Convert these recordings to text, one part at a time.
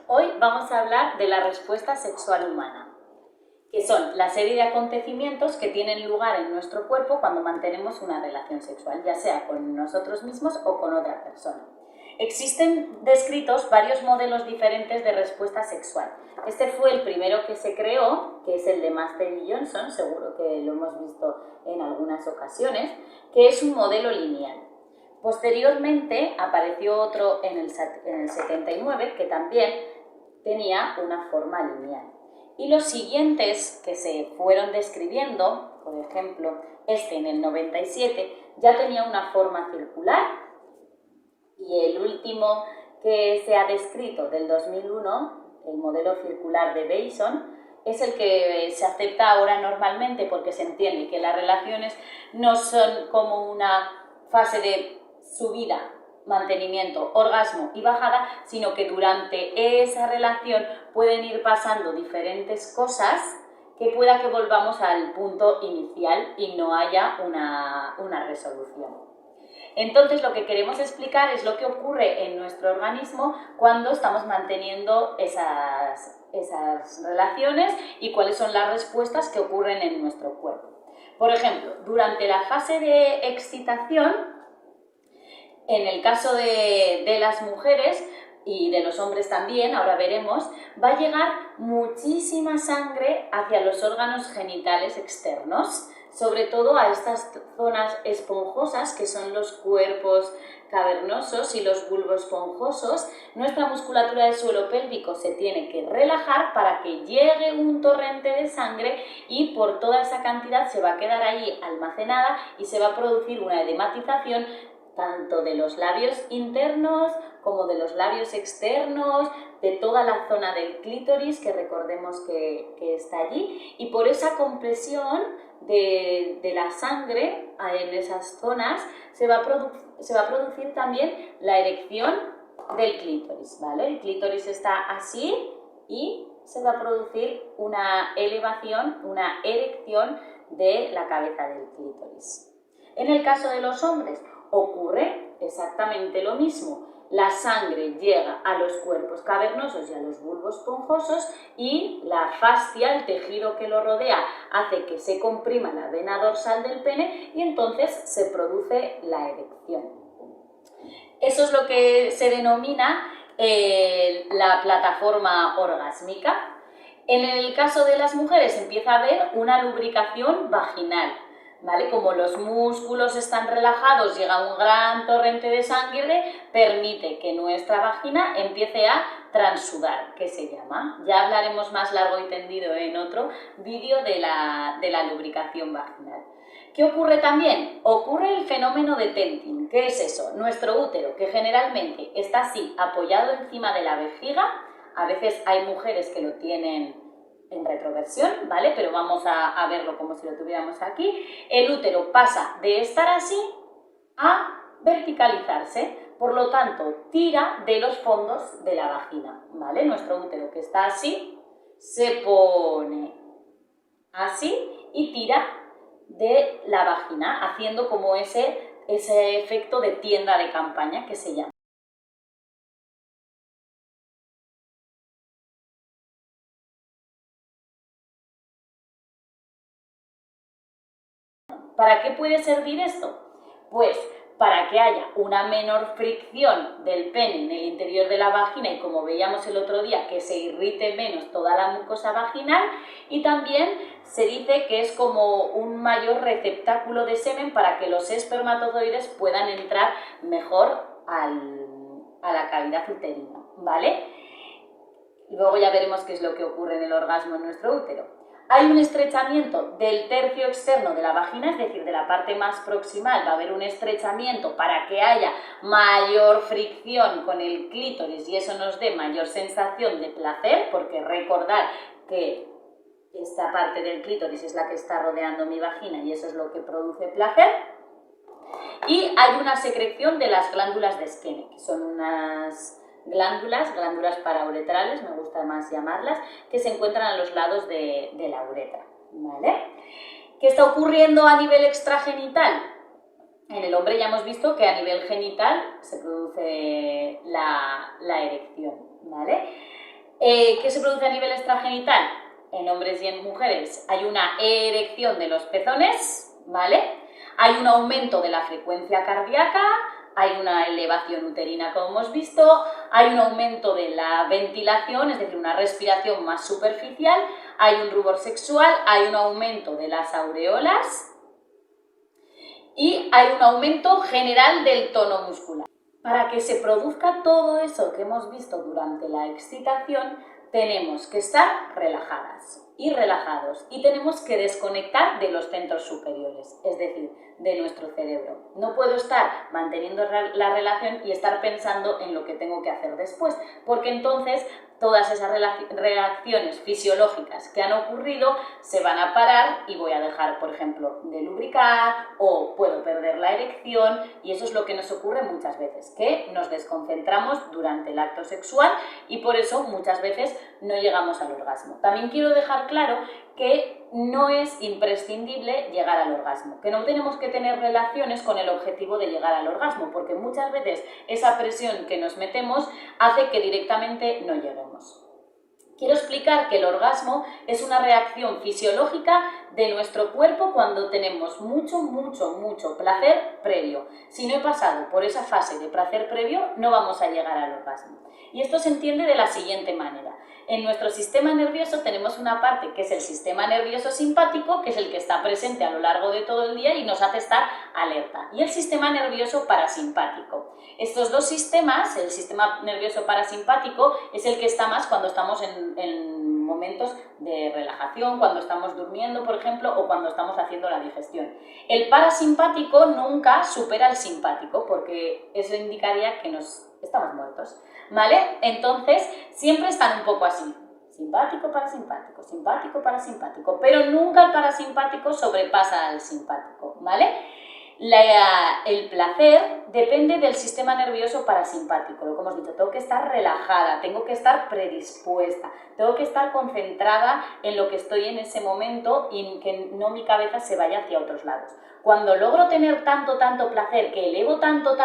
Hoy vamos a hablar de la respuesta sexual humana, que son la serie de acontecimientos que tienen lugar en nuestro cuerpo cuando mantenemos una relación sexual, ya sea con nosotros mismos o con otra persona. Existen descritos varios modelos diferentes de respuesta sexual. Este fue el primero que se creó, que es el de Master y Johnson, seguro que lo hemos visto en algunas ocasiones, que es un modelo lineal. Posteriormente apareció otro en el 79 que también tenía una forma lineal. Y los siguientes que se fueron describiendo, por ejemplo, este en el 97 ya tenía una forma circular, y el último que se ha descrito del 2001, el modelo circular de Bason, es el que se acepta ahora normalmente porque se entiende que las relaciones no son como una fase de subida, mantenimiento, orgasmo y bajada, sino que durante esa relación pueden ir pasando diferentes cosas que pueda que volvamos al punto inicial y no haya una resolución. Entonces, lo que queremos explicar es lo que ocurre en nuestro organismo cuando estamos manteniendo esas relaciones y cuáles son las respuestas que ocurren en nuestro cuerpo. Por ejemplo, durante la fase de excitación, en el caso de las mujeres y de los hombres también, ahora veremos, va a llegar muchísima sangre hacia los órganos genitales externos, sobre todo a estas zonas esponjosas que son los cuerpos cavernosos y los bulbos esponjosos. Nuestra musculatura del suelo pélvico se tiene que relajar para que llegue un torrente de sangre y por toda esa cantidad se va a quedar ahí almacenada y se va a producir una edematización tanto de los labios internos como de los labios externos, de toda la zona del clítoris, que recordemos que está allí, y por esa compresión de la sangre en esas zonas se va a producir también la erección del clítoris, ¿vale? El clítoris está así y se va a producir una elevación, una erección de la cabeza del clítoris. En el caso de los hombres ocurre exactamente lo mismo. La sangre llega a los cuerpos cavernosos y a los bulbos esponjosos y la fascia, el tejido que lo rodea, hace que se comprima la vena dorsal del pene y entonces se produce la erección. Eso es lo que se denomina la plataforma orgásmica. En el caso de las mujeres empieza a haber una lubricación vaginal, ¿vale? Como los músculos están relajados, llega un gran torrente de sangre, permite que nuestra vagina empiece a transudar, que se llama. Ya hablaremos más largo y tendido en otro vídeo de la lubricación vaginal. ¿Qué ocurre también? Ocurre el fenómeno de tenting. ¿Qué es eso? Nuestro útero, que generalmente está así, apoyado encima de la vejiga. A veces hay mujeres que lo tienen en retroversión, ¿vale? Pero vamos a verlo como si lo tuviéramos aquí. El útero pasa de estar así a verticalizarse, por lo tanto, tira de los fondos de la vagina, ¿vale? Nuestro útero, que está así, se pone así y tira de la vagina, haciendo como ese efecto de tienda de campaña que se llama. ¿Para qué puede servir esto? Pues para que haya una menor fricción del pene en el interior de la vagina y, como veíamos el otro día, que se irrite menos toda la mucosa vaginal, y también se dice que es como un mayor receptáculo de semen para que los espermatozoides puedan entrar mejor a la cavidad uterina, ¿vale? Luego ya veremos qué es lo que ocurre en el orgasmo en nuestro útero. Hay un estrechamiento del tercio externo de la vagina, es decir, de la parte más proximal, va a haber un estrechamiento para que haya mayor fricción con el clítoris y eso nos dé mayor sensación de placer, porque recordar que esta parte del clítoris es la que está rodeando mi vagina y eso es lo que produce placer. Y hay una secreción de las glándulas de Skene, que son unas glándulas parauretrales, me gusta más llamarlas, que se encuentran a los lados de la uretra, ¿vale? ¿Qué está ocurriendo a nivel extragenital? En el hombre ya hemos visto que a nivel genital se produce la erección. ¿vale? ¿Qué se produce a nivel extragenital? En hombres y en mujeres hay una erección de los pezones, ¿vale? Hay un aumento de la frecuencia cardíaca, hay una elevación uterina, como hemos visto, hay un aumento de la ventilación, es decir, una respiración más superficial, hay un rubor sexual, hay un aumento de las aureolas y hay un aumento general del tono muscular. Para que se produzca todo eso que hemos visto durante la excitación, tenemos que estar relajadas y relajados y tenemos que desconectar de los centros superiores, es decir, de nuestro cerebro. No puedo estar manteniendo la relación y estar pensando en lo que tengo que hacer después, porque entonces todas esas reacciones fisiológicas que han ocurrido se van a parar y voy a dejar, por ejemplo, de lubricar o puedo perder la erección, y eso es lo que nos ocurre muchas veces, que nos desconcentramos durante el acto sexual y por eso muchas veces no llegamos al orgasmo. También quiero dejar claro que no es imprescindible llegar al orgasmo, que no tenemos que tener relaciones con el objetivo de llegar al orgasmo, porque muchas veces esa presión que nos metemos hace que directamente no lleguemos. Quiero explicar que el orgasmo es una reacción fisiológica de nuestro cuerpo cuando tenemos mucho placer previo. Si no he pasado por esa fase de placer previo, no vamos a llegar al orgasmo. Y esto se entiende de la siguiente manera. En nuestro sistema nervioso tenemos una parte que es el sistema nervioso simpático, que es el que está presente a lo largo de todo el día y nos hace estar alerta, y el sistema nervioso parasimpático. Estos dos sistemas, el sistema nervioso parasimpático es el que está más cuando estamos en momentos de relajación, cuando estamos durmiendo, por ejemplo, o cuando estamos haciendo la digestión. El parasimpático nunca supera al simpático, porque eso indicaría que estamos muertos, ¿vale? Entonces, siempre están un poco así, simpático, parasimpático, pero nunca el parasimpático sobrepasa al simpático, ¿vale? El placer depende del sistema nervioso parasimpático, lo que hemos dicho, tengo que estar relajada, tengo que estar predispuesta, tengo que estar concentrada en lo que estoy en ese momento y que no mi cabeza se vaya hacia otros lados. Cuando logro tener tanto placer, que elevo tanto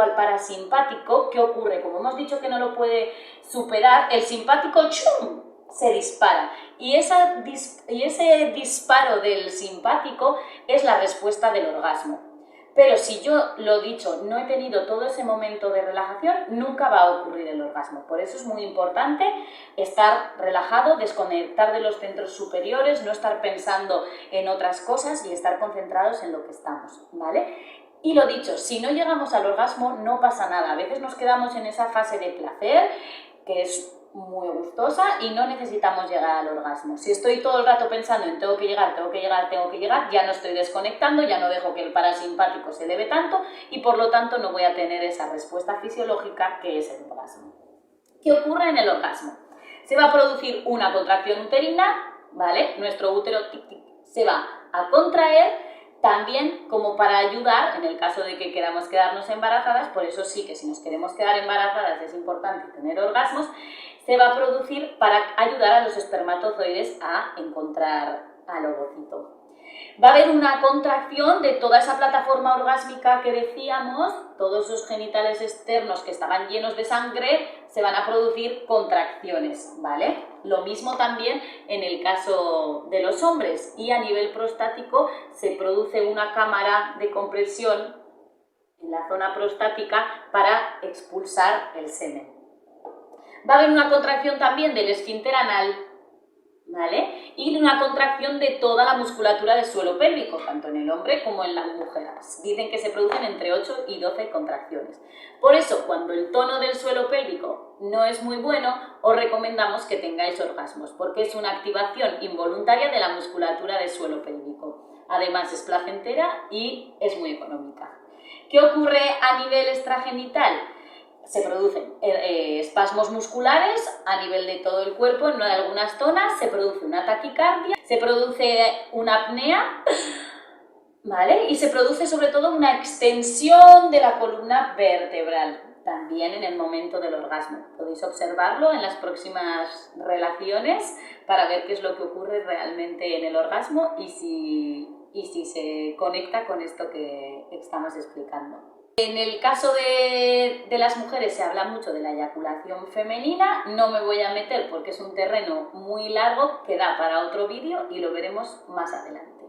al parasimpático, ¿qué ocurre? Como hemos dicho que no lo puede superar, el simpático ¡chum!, se dispara, y ese disparo del simpático es la respuesta del orgasmo. Pero si yo, lo dicho, no he tenido todo ese momento de relajación, nunca va a ocurrir el orgasmo. Por eso es muy importante estar relajado, desconectar de los centros superiores, no estar pensando en otras cosas y estar concentrados en lo que estamos, ¿vale? Y lo dicho, si no llegamos al orgasmo no pasa nada. A veces nos quedamos en esa fase de placer, que es muy gustosa, y no necesitamos llegar al orgasmo. Si estoy todo el rato pensando en tengo que llegar, ya no estoy desconectando, ya no dejo que el parasimpático se eleve tanto y por lo tanto no voy a tener esa respuesta fisiológica que es el orgasmo. ¿Qué ocurre en el orgasmo? Se va a producir una contracción uterina, ¿vale? Nuestro útero se va a contraer, también como para ayudar en el caso de que queramos quedarnos embarazadas. Por eso sí que si nos queremos quedar embarazadas es importante tener orgasmos. Se va a producir para ayudar a los espermatozoides a encontrar al ovocito. Va a haber una contracción de toda esa plataforma orgásmica que decíamos, todos esos genitales externos que estaban llenos de sangre, se van a producir contracciones, ¿vale? Lo mismo también en el caso de los hombres, y a nivel prostático se produce una cámara de compresión en la zona prostática para expulsar el semen. Va a haber una contracción también del esfínter anal, ¿vale? Y una contracción de toda la musculatura del suelo pélvico, tanto en el hombre como en las mujeres. Dicen que se producen entre 8 y 12 contracciones. Por eso, cuando el tono del suelo pélvico no es muy bueno, os recomendamos que tengáis orgasmos, porque es una activación involuntaria de la musculatura del suelo pélvico. Además, es placentera y es muy económica. ¿Qué ocurre a nivel extragenital? Se producen espasmos musculares a nivel de todo el cuerpo, en algunas zonas se produce una taquicardia, se produce una apnea, ¿vale? Y se produce sobre todo una extensión de la columna vertebral, también en el momento del orgasmo. Podéis observarlo en las próximas relaciones para ver qué es lo que ocurre realmente en el orgasmo y si se conecta con esto que estamos explicando. En el caso de las mujeres se habla mucho de la eyaculación femenina, no me voy a meter porque es un terreno muy largo que da para otro vídeo y lo veremos más adelante.